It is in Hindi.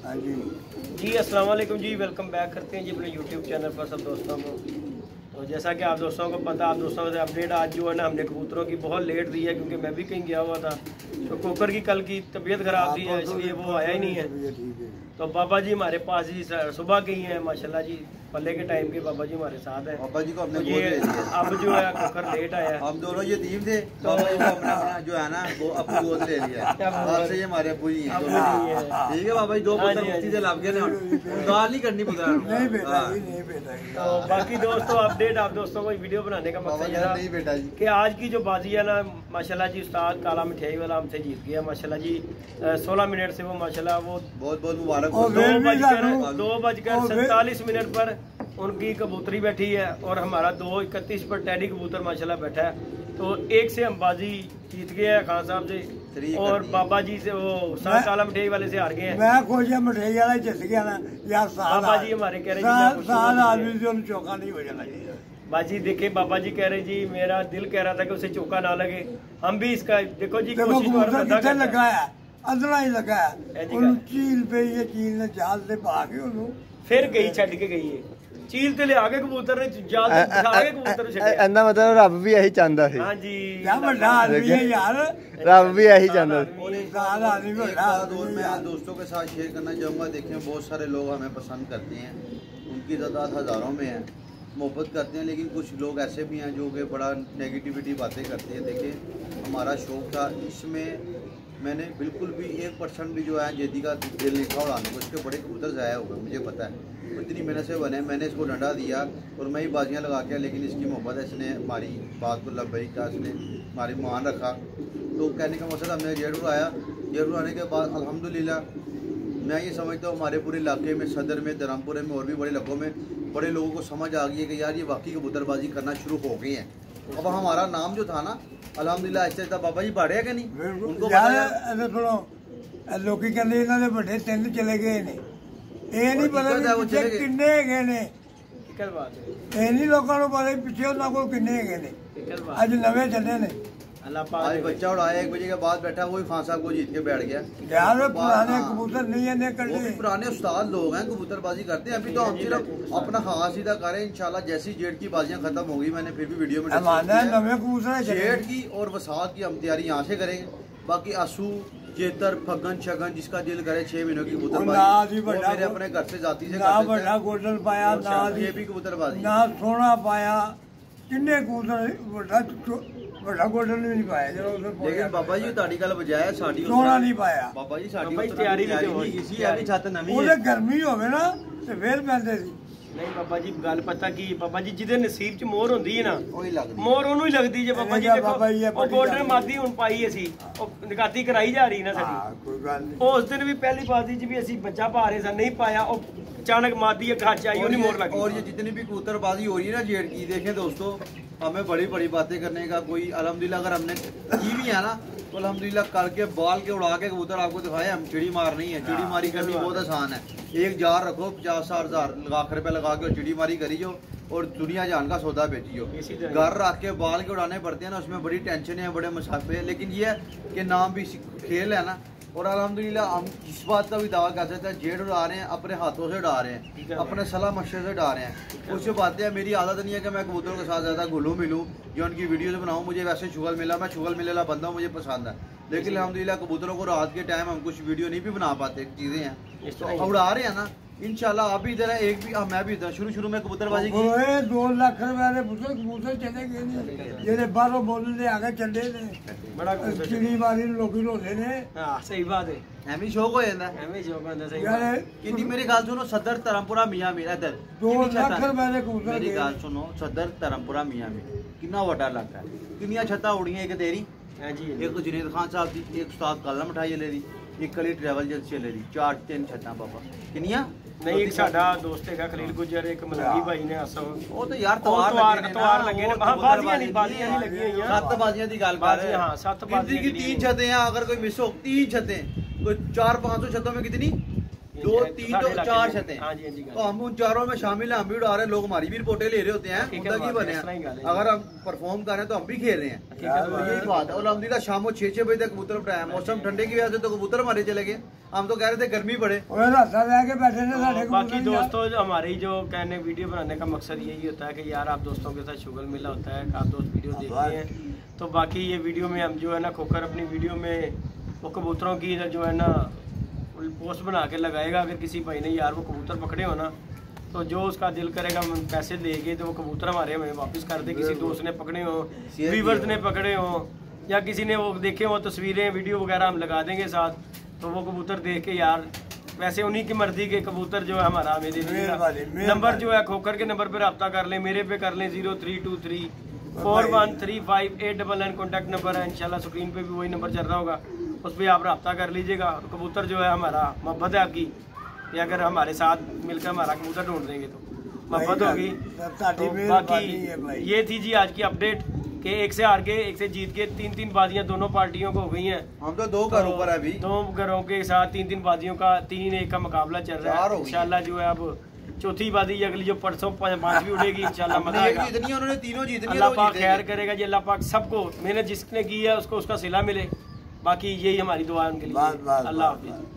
हाँ जी जी, अस्सलाम वालेकुम जी। वेलकम बैक करते हैं जी अपने यूट्यूब चैनल पर सब दोस्तों को। तो जैसा कि आप दोस्तों को पता, आप दोस्तों से अपडेट आज जो है ना, हमने कबूतरों की बहुत लेट दी है क्योंकि मैं भी कहीं गया हुआ था। तो कुकर की कल की तबीयत ख़राब थी है, इसलिए वो आया ही नहीं है। तो बाबा जी हमारे पास ही सुबह के ही हैं माशाल्लाह जी, पल्ले के टाइम के बाबा जी हमारे साथ हैं। बाबा जी को हमने ये अब जो है कुकर लेट आया है। हम दोनों ये टीम थे, तो बाबा जी को अपना अपना जो है ना वो अपनी गोद ले लिया। अब से ये हमारे अब्बू जी हैं। ठीक है बाबा जी, दो बोतल मुफ्ती से लाभ गए, दाल नहीं करनी पता नहीं बेटा जी, नहीं बेटा जी। तो बाकी दोस्तों अपडेट आप दोस्तों को वीडियो बनाने का मकसद ये नहीं बेटा जी कि आज की जो बाजी है ना माशाल्लाह जी, उस्ताद काला मिठाई वाला हमसे जीत गया माशाल्लाह जी। 16 मिनट से वो माशाल्लाह वो बहुत बहुत मुबारक। 2:47 पर उनकी कबूतरी बैठी है और हमारा 2:31 पर टैडी कबूतर माशाल्लाह बैठा है। तो एक से हम बाजी जीत गए हैं खान साहब से, और बाबा जी से वो काला मिठाई वाले से हार गए हैं। मैं खुश है मिठाई वाला जित गया ना यार। बाबा जी हमारे कह रहे आदमी से चौका नहीं हो जाना चाहिए। बाजी देखे बाबा जी कह रहे जी, मेरा दिल कह रहा था कि उसे चौका ना लगे। हम भी इसका देखो जी कितने लगा है, अंदर ही लगा है। चील पे ये चील ने जाल से पा के फिर गई छड़ के गई है चील ते ले आगे कबूतर ने जाल ते बिठा के कबूतर छड्या। ऐना मतलब रब भी यही चाहता है। हां जी, क्या बड़ा आदमी है यार, रब भी यही चाहता है। और एक बात और मैं दोस्तों के साथ शेयर करना चाहूँगा। देखें बहुत सारे लोग हमें पसंद करते हैं, उनकी तादाद हज़ारों में है, मोहब्बत करते हैं, लेकिन कुछ लोग ऐसे भी हैं जो कि बड़ा नेगेटिविटी बातें करते हैं। देखिए हमारा शौक़ था, इसमें मैंने बिल्कुल भी 1% भी जो है जेदी का दिल नहीं था उड़ाने को। इसके बड़े कबूतर ज़ाया हो गए, मुझे पता है। इतनी मेहनत से बने, मैंने इसको डंडा दिया और मैं ही बाजियाँ लगा के, लेकिन इसकी मोहब्बत है, इसने हमारी बात को लब्बई का, इसने हमारी मान रखा। तो कहने का मकसद हमने जेड उड़ाया। जेड उड़ाने के बाद अल्हम्दुलिल्लाह मैं ये समझता हूँ हमारे पूरे इलाके में, सदर में, धर्मपुरे में और भी बड़े इलाकों में बड़े लोगों को समझ आ गई है कि यार ये वाकई कबूतरबाजी करना शुरू हो गई है। अब हमारा नाम जो था ना अल्हम्दुलिल्लाह ऐसे था। बाबा जी बाड़े है कि नहीं उनको लोग कहते इन्होंने बड़े 3 चले गए ने, ये नहीं पता किन्ने गए ने। ये नहीं लोगों को पता पिछले उन्होंने किन्ने गए ने, अज नवे चले ने। आज बच्चा उड़ाया 1 बजे के बाद बैठा, वही खान साहब को जीत के बैठ गया। यार पुराने कबूतर नहीं है, वो भी पुराने उस्ताद लोग हैं, कबूतरबाजी करते हैं। अभी तो हम सिर्फ अपना हाँ सीधा करें। इंशाल्लाह जैसी जेठ की बाजियां खत्म होगी, मैंने फिर भी वीडियो में जेठ की और वसात की हम तैयारी यहाँ से करेंगे। बाकी आंसू चेतर फगन शगन जिसका दिल करे 6 महीनों की कबूतरबाजी मेरे अपने घर से जाती से ना बड़ा गोल्डन पाया, ना ये भी कबूतरबाजी, ना सोना पाया, किन्ने कबूतर बड़ा गोल्डन भी नहीं पाया। लेकिन बाबा जी ताड़ी गल बजाया साड़ी सोना नहीं पाया। बाबा जी साड़ी तैयारी इसी अभी छत नवी है, गर्मी होवे ना ते फिर पैंदे सी। नहीं बाबा जी गल पता की बाबा जी जिदे नसीब च मोहर होंदी है ना, ਉਹੀ ਲੱਗਦੀ मोहर ਉਹਨੂੰ ਹੀ ਲੱਗਦੀ ਜੇ ਬਾਬਾ ਜੀ ਦੇਖੋ ਉਹ ਗੋਲਡਨ ਮਾਦੀ ਹੁਣ ਪਾਈ ਅਸੀਂ, ਉਹ ਨਿਗਾਤੀ ਕਰਾਈ ਜਾ ਰਹੀ ਨਾ ਸਾਡੀ। ਕੋਈ ਗੱਲ ਨਹੀਂ। ਉਸ ਦਿਨ ਵੀ ਪਹਿਲੀ ਬਾਦੀ 'ਚ ਵੀ ਅਸੀਂ ਬੱਚਾ ਪਾ ਰਹੇ ਸਾਂ, ਨਹੀਂ ਪਾਇਆ, ਉਹ अचानक मादी एक हाथ चाहिए नहीं मोर लगी। और ये जितनी भी कबूतरबाजी हो रही है ना जेठ की, देखें दोस्तों हमें बड़ी बड़ी बातें करने का कोई अल्हम्दुलिल्लाह अगर हमने की भी है ना तो अल्हम्दुलिल्लाह करके बाल के उड़ा के कबूतर आपको दिखाए। हम चिड़ी मार नहीं है, चिड़ी मारी करनी बहुत आसान है। एक जार रखो 50-60 लाख रुपए लगा के चिड़ी मारी करी जो और दुनिया जान का सौदा बेचियो। घर रख के बाल के उड़ाने पड़ते हैं ना, उसमें बड़ी टेंशन है, बड़े मुसाफे है। लेकिन ये कि नाम भी खेल है ना, और अल्हम्दुलिल्लाह हम इस बात का भी दावा कर सकते हैं जेड उड़ा रहे हैं, अपने हाथों से उड़ा रहे हैं, अपने सलाह मशरे से उड़ा रहे हैं। कुछ बातें हैं, मेरी आदत नहीं है कि मैं कबूतरों के साथ ज़्यादा घुलूँ मिलूँ या उनकी वीडियोज़ बनाऊँ। मुझे वैसे शुगल मिला, मैं शुगल मिले वाला बंदा हूँ, मुझे पसंद है। लेकिन अल्हम्दुलिल्लाह कबूतरों को रात के टाइम हम कुछ वीडियो नहीं भी बना पाते, चीज़ें हैं तो उड़ा रहे हैं ना। इंशाल्लाह आप भी इधर है, एक भी मैं भी इधर शुरू में कबूतरबाजी की 2 लाख रुपए कबूतर चले गए जेडे बाहरों बोलने आगे चले ने, बड़ा चिड़ी मारी लोग होते ने। हां सही बात है, ਐਵੇਂ ਸ਼ੌਕ ਹੋ ਜਾਂਦਾ, ਐਵੇਂ ਸ਼ੌਕ ਹੁੰਦਾ ਸਹੀ यार। ਕਿੰਨੀ ਮੇਰੀ ਗੱਲ ਸੁਣੋ, ਸਦਰ ਧਰਮਪੁਰਾ ਮੀਆਂ ਮੀਰ ਇਧਰ 2 लाख रुपए कबूतर। ਮੇਰੀ ਗੱਲ ਸੁਣੋ, ਸਦਰ ਧਰਮਪੁਰਾ ਮੀਆਂ ਮੀਰ ਕਿੰਨਾ ਵੱਡਾ ਇਲਾਕਾ ਹੈ, ਕਿੰਨੀਆਂ ਛੱਤਾਂ ਉੜੀਆਂ ਇੱਕ ਤੇਰੀ, हां जी, ਇੱਕ जुनेद खान साहब ਦੀ, ਇੱਕ ਉਸਤਾਦ ਕਾਲਾ ਮਠਾਈ ਵਾਲੇ ਦੀ, ਇੱਕ ਕਲੀ ट्रैवल ਏਜੰਸੀ ਵਾਲੇ ਦੀ, 4-3 ਛੱਤਾਂ ਬਾਬਾ ਕਿੰਨੀਆਂ। नहीं एक साडा दोस्त है खलील गुजर, एक मलंगी भाई ने असो ਉਹ ਤਾਂ ਯਾਰ ਤਵਾਰ ਲੱਗੇ ਨੇ, ਬਾਜ਼ੀਆਂ ਨਹੀਂ ਲੱਗੀਆਂ ਹੋਈਆਂ, 7 ਬਾਜ਼ੀਆਂ ਦੀ ਗੱਲ ਕਰ ਰਹੇ हैं। हां 7 बाजियां की 3 छतें हैं, अगर कोई मिस हो 3 छतें, कोई 400-500 छतों में कितनी 2 3 तो 4 छतें। हाँ जी, हाँ जी। तो हम उन चारों में शामिल हैं, हम भी उड़ा रहे हैं, लोग हमारी भी रिपोर्टें ले रहे होते हैं, उनका की बने हैं। अगर हम परफॉर्म कर रहे हैं तो हम भी खेल रहे हैं, यही बात है। और अलहमदुलिल्लाह शाम को 6 बजे तक कबूतर उठाया, मौसम ठंडे की वजह से तो कबूतर हमारे चले गए। हम तो कह रहे थे गर्मी पड़े, बाकी दोस्तों हमारी जो कहने वीडियो बनाने का मकसद यही होता है कि यार आप दोस्तों के साथ शुगल मिला होता है, आप दोस्त वीडियो देखते हैं। तो बाकी ये वीडियो में हम जो है ना खोकर अपनी वीडियो में वो कबूतरों की जो है ना पोस्ट बना के लगाएगा। अगर किसी भाई ने यार वो कबूतर पकड़े हो ना, तो जो उसका दिल करेगा हम पैसे देंगे तो वो कबूतर हमारे हमें वापस कर दे। किसी दोस्त ने पकड़े हो, व्यूवर्स ने पकड़े हो, या किसी ने वो देखे हो तस्वीरें वीडियो वगैरह हम लगा देंगे साथ। तो वो कबूतर देख के यार वैसे उन्हीं की मर्जी के कबूतर जो है हमारा हमें दे दीजिएगा। नंबर जो है खोकर के नंबर पर रब्ता कर लें, मेरे पे कर लें 0323 4135 कॉन्टैक्ट नंबर है। इंशाल्लाह स्क्रीन पे भी वही नंबर चल रहा होगा, उस पर आप रब्ता कर लीजिएगा। कबूतर जो है हमारा मोहब्बत है आपकी, ये अगर हमारे साथ मिलकर हमारा कबूतर ढूंढ देंगे तो मोहब्बत होगी। तो बाकी ये थी जी आज की अपडेट कि एक से हार के एक से जीत के 3-3 बाजियां दोनों पार्टियों को हो गई हैं। हम तो 2 घरों पर है अभी, 2 घरों के साथ 3-3 बाजियों का 3-1 का मुकाबला चल रहा है। इंशाल्लाह जो है अब चौथी बाजी अगली जो परसों 5वीं उड़ेगी इंशाल्लाह मजा आएगा। उन्होंने तीनों जीतनी, अल्लाह पाक खैर करेगा जी, अल्लाह पाक सबको मेहनत जिसने की है उसको उसका सिला मिले। बाकी यही हमारी दुआ है उनके लिए। अल्लाह हाफिज़।